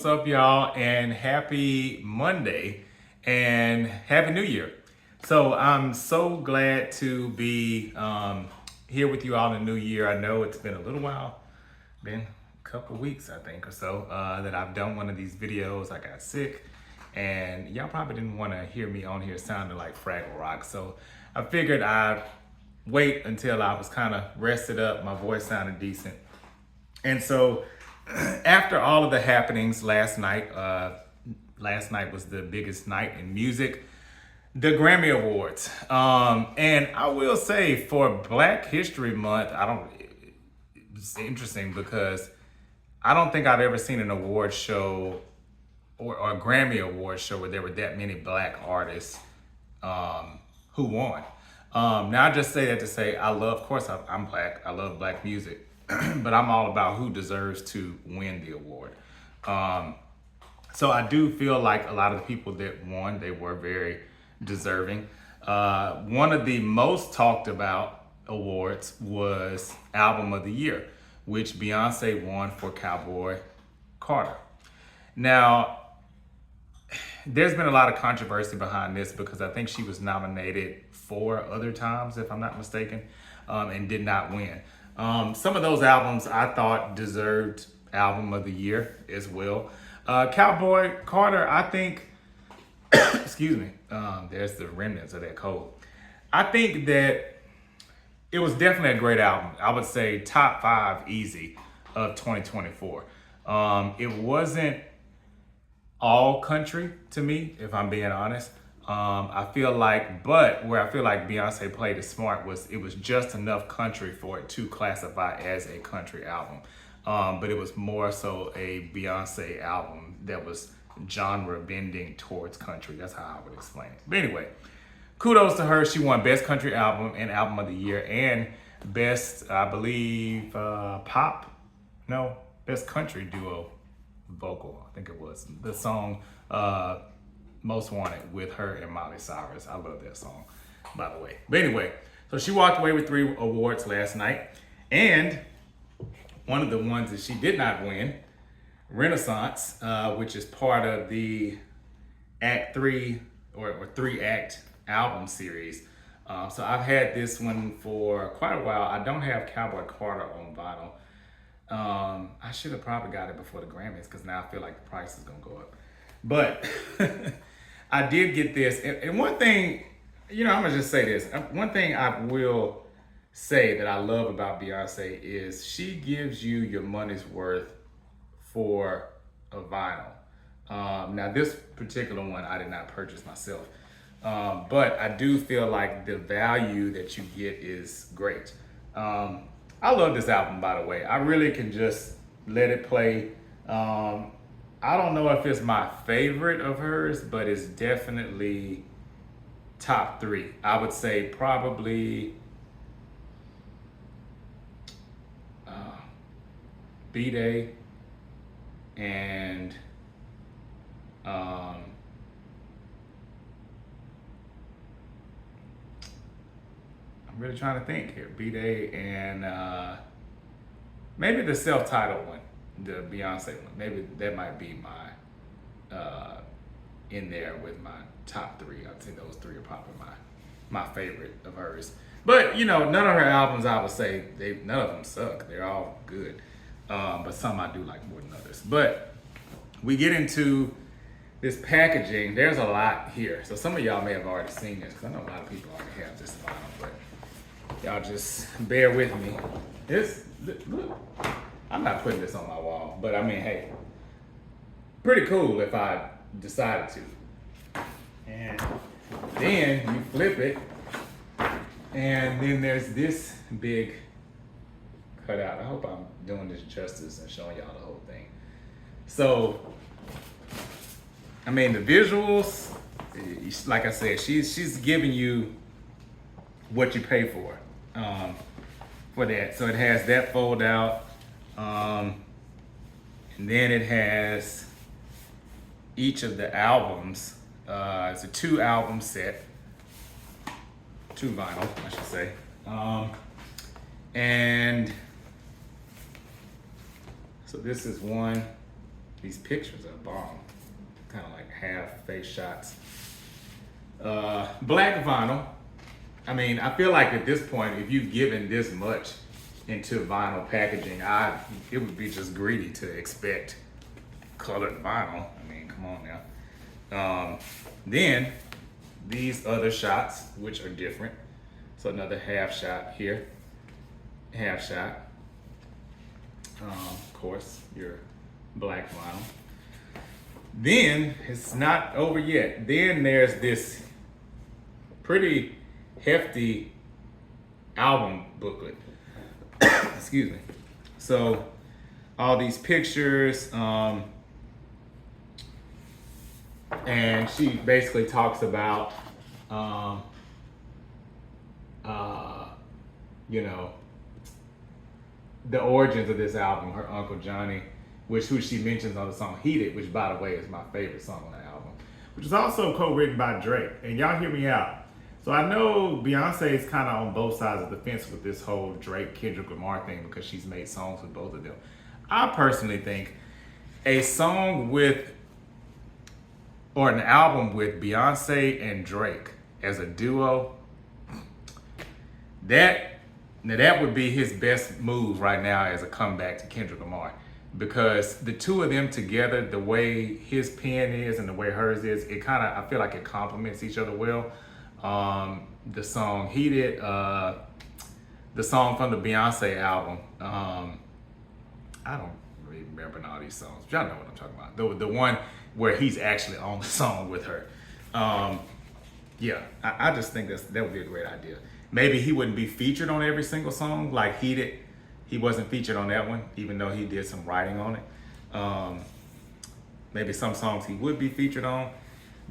what's up, y'all? And happy Monday and happy New Year. So I'm so glad to be here with you all in the new year. I know it's been a little while, been a couple weeks, I think, or so, that I've done one of these videos. I got sick, and y'all probably didn't want to hear me on here sounding like Fraggle Rock. So I figured I'd wait until I was kind of rested up, my voice sounded decent. And so after all of the happenings last night was the biggest night in music, the Grammy Awards. And I will say for Black History Month, it's interesting because I don't think I've ever seen an award show or a Grammy Award show where there were that many Black artists who won. Now I just say that to say of course I'm Black, I love Black music. But I'm all about who deserves to win the award. So I do feel like a lot of the people that won, they were very deserving. One of the most talked about awards was Album of the Year, which Beyonce won for Cowboy Carter. Now, there's been a lot of controversy behind this because I think she was nominated 4 other times, if I'm not mistaken, and did not win. Some of those albums I thought deserved Album of the Year as well. Cowboy Carter, I think, excuse me, there's the remnants of that cold. I think that it was definitely a great album. I would say top 5 easy of 2024. It wasn't all country to me, if I'm being honest. I feel like Beyonce played it smart was it was just enough country for it to classify as a country album. But it was more so a Beyonce album that was genre bending towards country. That's how I would explain it. But anyway, kudos to her. She won Best Country Album and Album of the Year and Best, I believe, Best Country Duo Vocal. I think it was the song, Most Wanted with her and Miley Cyrus. I love that song, by the way. But anyway, so she walked away with 3 awards last night. And one of the ones that she did not win, Renaissance, which is part of the Act 3 or 3-act album series. So I've had this one for quite a while. I don't have Cowboy Carter on vinyl. I should have probably got it before the Grammys because now I feel like the price is going to go up. But I did get this. And one thing, I'm going to just say this. One thing I will say that I love about Beyonce is she gives you your money's worth for a vinyl. Now, this particular one I did not purchase myself. But I do feel like the value that you get is great. I love this album, by the way. I really can just let it play. I don't know if it's my favorite of hers, but it's definitely top 3. I would say probably B-Day and I'm really trying to think here. B-Day and maybe the self-titled one. The Beyonce one, maybe that might be my in there with my top 3. I'd say those 3 are probably my favorite of hers. But none of her albums I would say none of them suck. They're all good, but some I do like more than others. But we get into this packaging. There's a lot here, so some of y'all may have already seen this because I know a lot of people already have this vinyl, but y'all just bear with me. Look. I'm not putting this on my wall, but I mean, hey, pretty cool if I decided to. And then you flip it, and then there's this big cutout. I hope I'm doing this justice and showing y'all the whole thing. So, I mean, the visuals, like I said, she's giving you what you pay for that. So it has that fold out. And then it has each of the albums. It's a 2-album set, 2 vinyl, I should say. And so this is 1, These pictures are bomb. Kind of like half face shots. Black vinyl. I mean, I feel like at this point, if you've given this much into vinyl packaging, it would be just greedy to expect colored vinyl. I mean, come on now. Then these other shots, which are different. So another half shot here, half shot. Of course, your black vinyl. Then it's not over yet. Then there's this pretty hefty album booklet. Excuse me. So all these pictures, and she basically talks about, you know, the origins of this album. Her Uncle Johnny, who she mentions on the song "Heated," which, by the way, is my favorite song on the album, which is also co-written by Drake. And y'all hear me out. So I know Beyonce is kind of on both sides of the fence with this whole Drake Kendrick Lamar thing because she's made songs with both of them. I personally think a song with, or an album with Beyonce and Drake as a duo, that would be his best move right now as a comeback to Kendrick Lamar. Because the two of them together, the way his pen is and the way hers is, I feel like it complements each other well. The song "Heated," the song from the Beyonce album. I don't really remember all these songs, but y'all know what I'm talking about. The one where he's actually on the song with her. Yeah, I just think that would be a great idea. Maybe he wouldn't be featured on every single song, like "Heated." He wasn't featured on that one, even though he did some writing on it. Maybe some songs he would be featured on,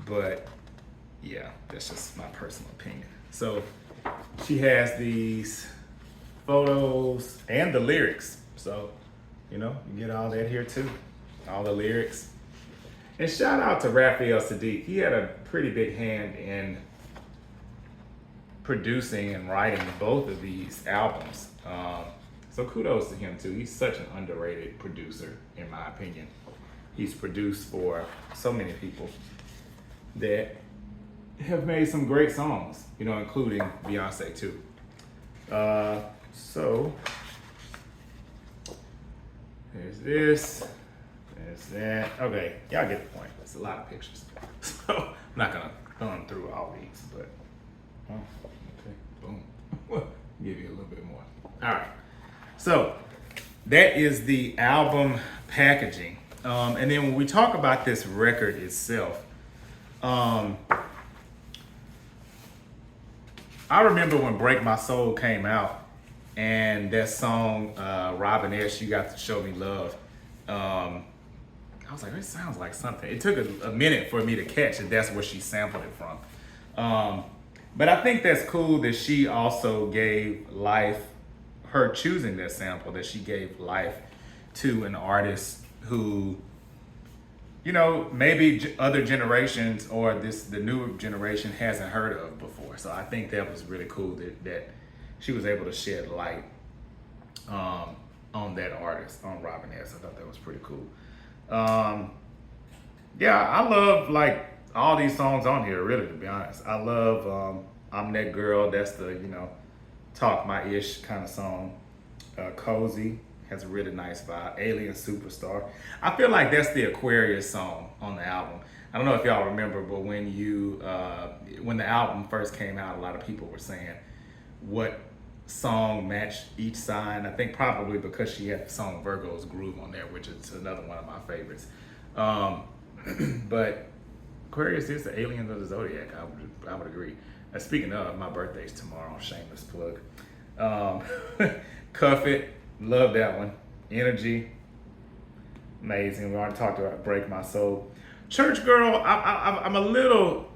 but yeah, that's just my personal opinion. So she has these photos and the lyrics. So, you know, you get all that here too, all the lyrics. And shout out to Raphael Sadiq. He had a pretty big hand in producing and writing both of these albums. So kudos to him too. He's such an underrated producer, in my opinion. He's produced for so many people that have made some great songs, you know, including Beyonce too. So there's this, there's that. Okay, y'all get the point. That's a lot of pictures. So I'm not gonna run through all these, but okay, boom. Give you a little bit more. All right. So that is the album packaging. And then when we talk about this record itself, I remember when Break My Soul came out and that song, Robin S., You Got to Show Me Love. I was like, it sounds like something. It took a minute for me to catch that that's where she sampled it from. But I think that's cool that she also gave life, her choosing that sample, that she gave life to an artist who, you know, maybe other generations or the newer generation hasn't heard of before. So I think that was really cool that she was able to shed light on that artist, on Robin S. I thought that was pretty cool. Yeah, I love like all these songs on here, really, to be honest. I love I'm That Girl. That's the, you know, talk my ish kind of song. Cozy has a really nice vibe. Alien Superstar. I feel like that's the Aquarius song on the album. I don't know if y'all remember, but when the album first came out, a lot of people were saying what song matched each sign. I think probably because she had the song Virgo's Groove on there, which is another one of my favorites. But Aquarius is the aliens of the zodiac. I would agree. Speaking of, my birthday's tomorrow. Shameless plug. Cuff It. Love that one. Energy. Amazing. We already talked about Break My Soul. Church Girl. I'm a little.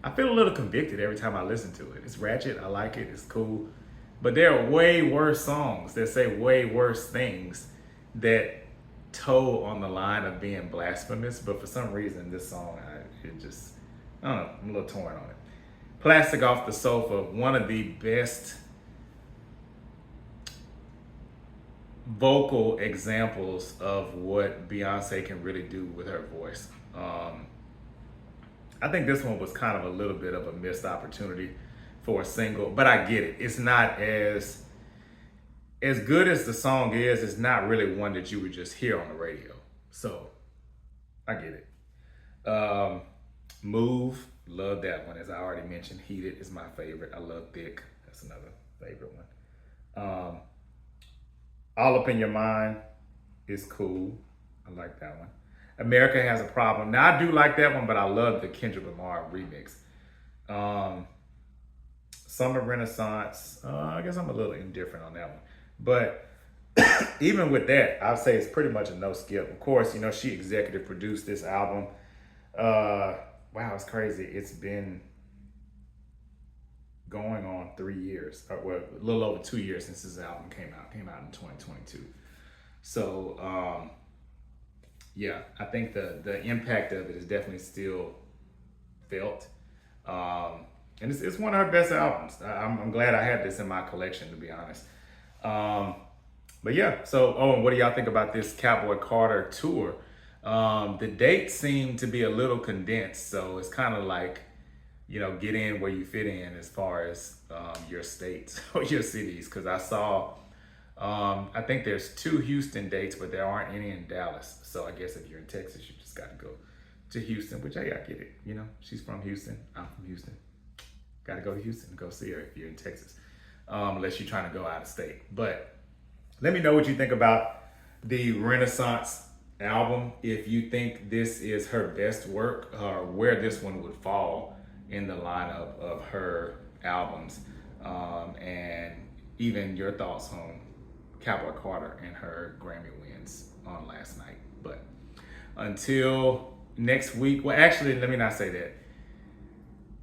I feel a little convicted every time I listen to it. It's ratchet. I like it. It's cool. But there are way worse songs that say way worse things that toe on the line of being blasphemous. But for some reason, this song, I don't know, I'm a little torn on it. Plastic Off the Sofa, one of the best vocal examples of what Beyonce can really do with her voice. I think this one was kind of a little bit of a missed opportunity for a single, but I get it. It's not as good as the song is. It's not really one that you would just hear on the radio. So I get it. Move, love that one. As I already mentioned, Heated is my favorite. I love Thick. That's another favorite one. All Up in Your Mind is cool. I like that one. America Has a Problem. Now, I do like that one, but I love the Kendrick Lamar remix. Summer Renaissance, I guess I'm a little indifferent on that one. But even with that, I'd say it's pretty much a no skip. Of course, you know, she executive produced this album. Wow, it's crazy. It's been going on 3 years, well, a little over 2 years since this album came out in 2022. So, yeah, I think the impact of it is definitely still felt. And it's one of her best albums. I'm glad I had this in my collection, to be honest. But yeah, so, and what do y'all think about this Cowboy Carter tour? The dates seem to be a little condensed, so it's kind of like, you know, get in where you fit in as far as your states or your cities. Because I saw, I think there's 2 Houston dates, but there aren't any in Dallas. So I guess if you're in Texas, you just got to go to Houston, which, hey, I get it. You know, she's from Houston. I'm from Houston. Got to go to Houston and go see her if you're in Texas, unless you're trying to go out of state. But let me know what you think about the Renaissance album. If you think this is her best work, or where this one would fall in the lineup of her albums, and even your thoughts on Cowboy Carter and her Grammy wins on last night. But until next week, well, actually, let me not say that.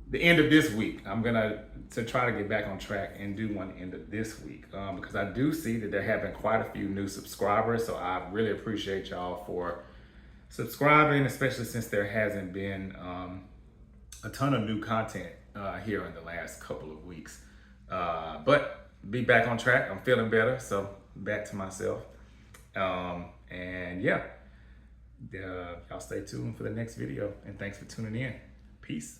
The end of this week, I'm gonna try to get back on track and do one end of this week, because I do see that there have been quite a few new subscribers. So I really appreciate y'all for subscribing, especially since there hasn't been a ton of new content here in the last couple of weeks. But be back on track. I'm feeling better, so back to myself. And yeah, y'all stay tuned for the next video. And thanks for tuning in. Peace.